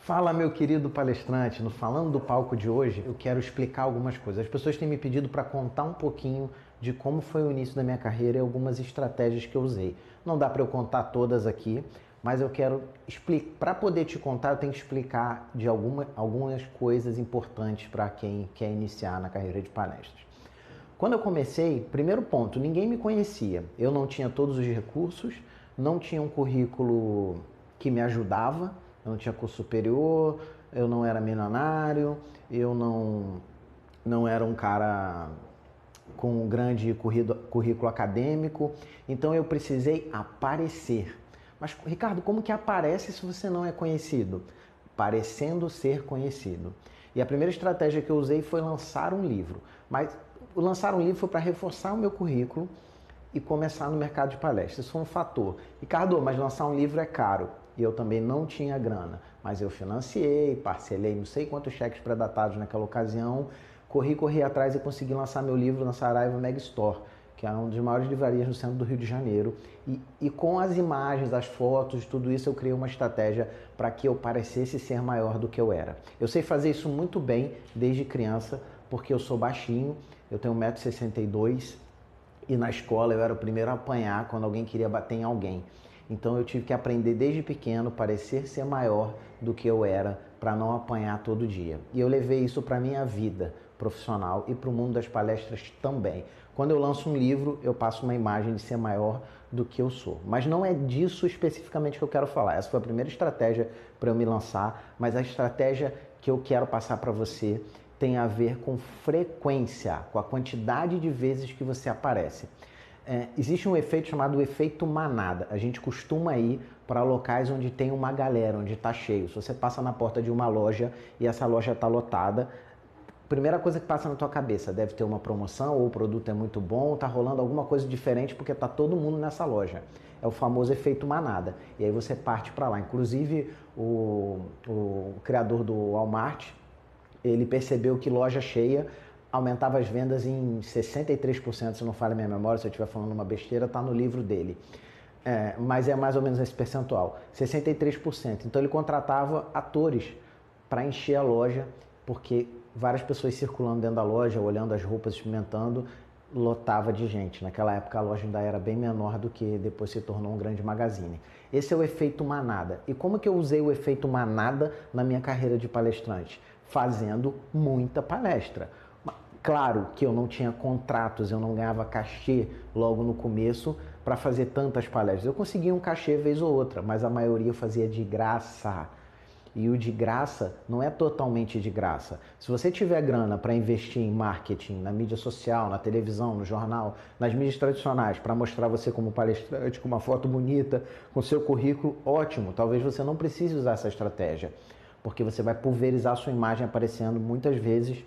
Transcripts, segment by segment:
Fala, meu querido palestrante. No Falando do Palco de hoje, eu quero explicar algumas coisas. As pessoas têm me pedido para contar um pouquinho de como foi o início da minha carreira e algumas estratégias que eu usei. Não dá para eu contar todas aqui, mas eu quero explicar. Para poder te contar, eu tenho que explicar de algumas coisas importantes para quem quer iniciar na carreira de palestras. Quando eu comecei, primeiro ponto, ninguém me conhecia. Eu não tinha todos os recursos, não tinha um currículo que me ajudava, eu não tinha curso superior, eu não era milionário, eu não era um cara com um grande currículo acadêmico, então eu precisei aparecer. Mas, Ricardo, como que aparece se você não é conhecido? Parecendo ser conhecido. E a primeira estratégia que eu usei foi lançar um livro. Mas lançar um livro foi para reforçar o meu currículo e começar no mercado de palestras. Isso foi um fator. Ricardo, mas lançar um livro é caro. E eu também não tinha grana. Mas eu financiei, parcelei não sei quantos cheques pré-datados naquela ocasião. Corri atrás e consegui lançar meu livro na Saraiva Mega Store, que é uma das maiores livrarias no centro do Rio de Janeiro. E com as imagens, as fotos, tudo isso, eu criei uma estratégia para que eu parecesse ser maior do que eu era. Eu sei fazer isso muito bem desde criança, porque eu sou baixinho, eu tenho 1,62 m e na escola eu era o primeiro a apanhar quando alguém queria bater em alguém. Então eu tive que aprender desde pequeno, parecer ser maior do que eu era, para não apanhar todo dia. E eu levei isso para a minha vida profissional e para o mundo das palestras também. Quando eu lanço um livro, eu passo uma imagem de ser maior do que eu sou. Mas não é disso especificamente que eu quero falar. Essa foi a primeira estratégia para eu me lançar, mas a estratégia que eu quero passar para você tem a ver com frequência, com a quantidade de vezes que você aparece. Existe um efeito chamado efeito manada. A gente costuma ir para locais onde tem uma galera, onde está cheio. Se você passa na porta de uma loja e essa loja está lotada, primeira coisa que passa na tua cabeça, deve ter uma promoção, ou o produto é muito bom, está rolando alguma coisa diferente porque está todo mundo nessa loja. É o famoso efeito manada. E aí você parte para lá. Inclusive, o criador do Walmart, ele percebeu que loja cheia aumentava as vendas em 63%, se não falha a minha memória, se eu estiver falando uma besteira, está no livro dele. Mas é mais ou menos esse percentual, 63%. Então ele contratava atores para encher a loja, porque várias pessoas circulando dentro da loja, olhando as roupas, experimentando, lotava de gente. Naquela época a loja ainda era bem menor do que depois se tornou um grande magazine. Esse é o efeito manada. E como que eu usei o efeito manada na minha carreira de palestrante? Fazendo muita palestra. Claro que eu não tinha contratos, eu não ganhava cachê logo no começo para fazer tantas palestras. Eu conseguia um cachê vez ou outra, mas a maioria eu fazia de graça. E o de graça não é totalmente de graça. Se você tiver grana para investir em marketing, na mídia social, na televisão, no jornal, nas mídias tradicionais, para mostrar você como palestrante, com uma foto bonita, com seu currículo, ótimo. Talvez você não precise usar essa estratégia, porque você vai pulverizar sua imagem aparecendo muitas vezes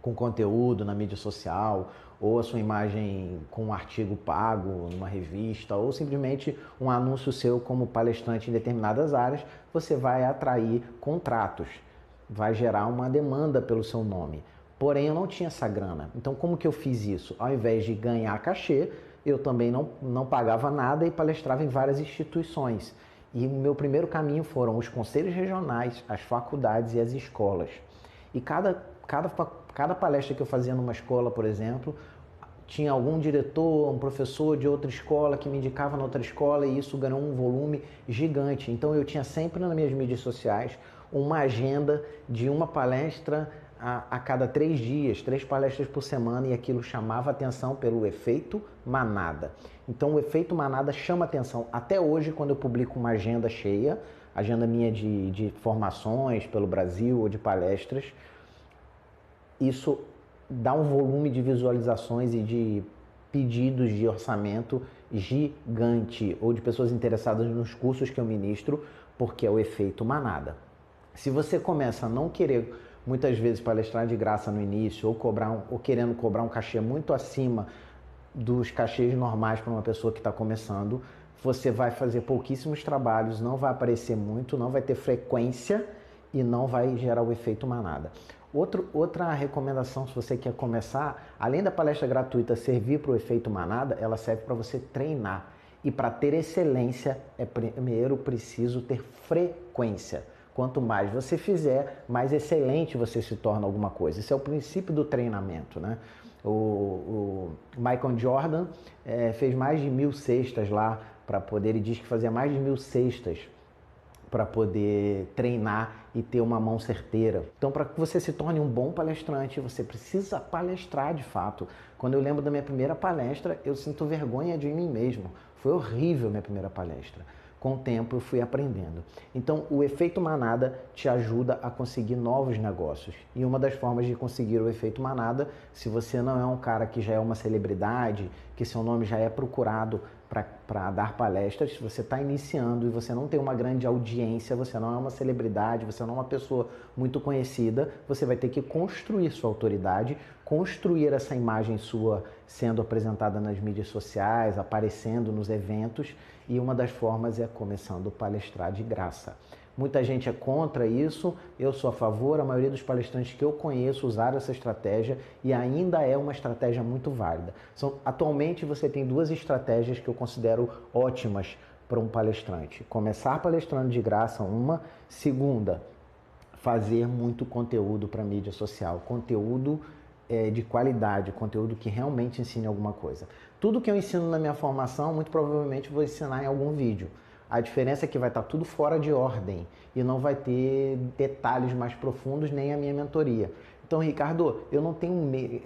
com conteúdo na mídia social, ou a sua imagem com um artigo pago numa revista, ou simplesmente um anúncio seu como palestrante em determinadas áreas, você vai atrair contratos, vai gerar uma demanda pelo seu nome. Porém, eu não tinha essa grana. Então, como que eu fiz isso? Ao invés de ganhar cachê, eu também não pagava nada e palestrava em várias instituições. E o meu primeiro caminho foram os conselhos regionais, as faculdades e as escolas. E cada palestra que eu fazia numa escola, por exemplo, tinha algum diretor, um professor de outra escola que me indicava na outra escola e isso ganhou um volume gigante. Então eu tinha sempre nas minhas mídias sociais uma agenda de uma palestra a cada 3 dias, 3 palestras por semana, e aquilo chamava atenção pelo efeito manada. Então o efeito manada chama atenção. Até hoje, quando eu publico uma agenda cheia, agenda minha de formações pelo Brasil ou de palestras, isso dá um volume de visualizações e de pedidos de orçamento gigante, ou de pessoas interessadas nos cursos que eu ministro, porque é o efeito manada. Se você começa a não querer muitas vezes palestrar de graça no início, ou querendo cobrar um cachê muito acima dos cachês normais para uma pessoa que está começando, você vai fazer pouquíssimos trabalhos, não vai aparecer muito, não vai ter frequência e não vai gerar o efeito manada. Outra recomendação, se você quer começar, além da palestra gratuita servir para o efeito manada, ela serve para você treinar. E para ter excelência, é primeiro preciso ter frequência. Quanto mais você fizer, mais excelente você se torna alguma coisa. Esse é o princípio do treinamento, né? O Michael Jordan fez mais de 1000 cestas lá para poder, ele diz que fazia mais de 1000 cestas para poder treinar e ter uma mão certeira. Então, para que você se torne um bom palestrante, você precisa palestrar de fato. Quando eu lembro da minha primeira palestra, eu sinto vergonha de mim mesmo. Foi horrível a minha primeira palestra. Com o tempo eu fui aprendendo. Então, o efeito manada te ajuda a conseguir novos negócios. E uma das formas de conseguir o efeito manada, se você não é um cara que já é uma celebridade, que seu nome já é procurado para dar palestras, se você está iniciando e você não tem uma grande audiência, você não é uma celebridade, você não é uma pessoa muito conhecida, você vai ter que construir sua autoridade, construir essa imagem sua sendo apresentada nas mídias sociais, aparecendo nos eventos, e uma das formas é começando a palestrar de graça. Muita gente é contra isso, eu sou a favor, a maioria dos palestrantes que eu conheço usaram essa estratégia e ainda é uma estratégia muito válida. Atualmente você tem duas estratégias que eu considero ótimas para um palestrante. Começar palestrando de graça, uma. Segunda, fazer muito conteúdo para mídia social, conteúdo de qualidade, conteúdo que realmente ensine alguma coisa. Tudo que eu ensino na minha formação, muito provavelmente vou ensinar em algum vídeo. A diferença é que vai estar tudo fora de ordem e não vai ter detalhes mais profundos nem a minha mentoria. Então, Ricardo, eu não tenho medo.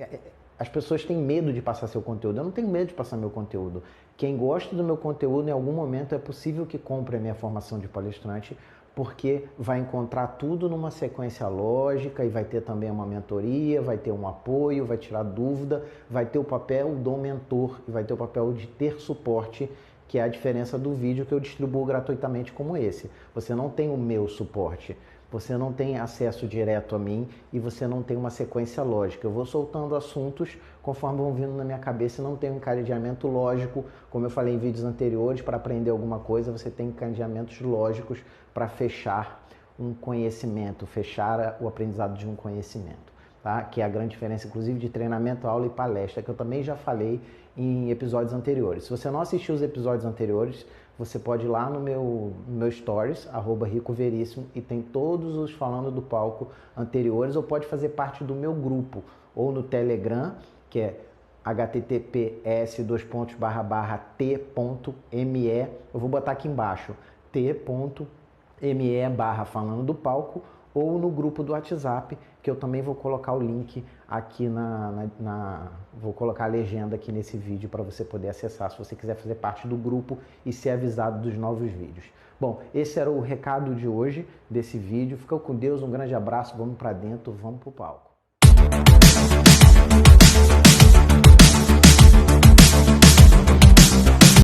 As pessoas têm medo de passar seu conteúdo. Eu não tenho medo de passar meu conteúdo. Quem gosta do meu conteúdo, em algum momento é possível que compre a minha formação de palestrante, porque vai encontrar tudo numa sequência lógica e vai ter também uma mentoria, vai ter um apoio, vai tirar dúvida, vai ter o papel do mentor e vai ter o papel de ter suporte, que é a diferença do vídeo que eu distribuo gratuitamente como esse. Você não tem o meu suporte, você não tem acesso direto a mim e você não tem uma sequência lógica. Eu vou soltando assuntos conforme vão vindo na minha cabeça e não tem um encadeamento lógico. Como eu falei em vídeos anteriores, para aprender alguma coisa você tem encadeamentos lógicos para fechar um conhecimento, fechar o aprendizado de um conhecimento. Tá? Que é a grande diferença, inclusive, de treinamento, aula e palestra, que eu também já falei em episódios anteriores. Se você não assistiu os episódios anteriores, você pode ir lá no meu stories, @ricoveríssimo, e tem todos os falando do palco anteriores, ou pode fazer parte do meu grupo, ou no Telegram, que é https://t.me, eu vou botar aqui embaixo, t.me/falando do palco, ou no grupo do WhatsApp, que eu também vou colocar o link aqui vou colocar a legenda aqui nesse vídeo para você poder acessar, se você quiser fazer parte do grupo e ser avisado dos novos vídeos. Bom, esse era o recado de hoje desse vídeo. Fica com Deus, um grande abraço, vamos para dentro, vamos pro palco.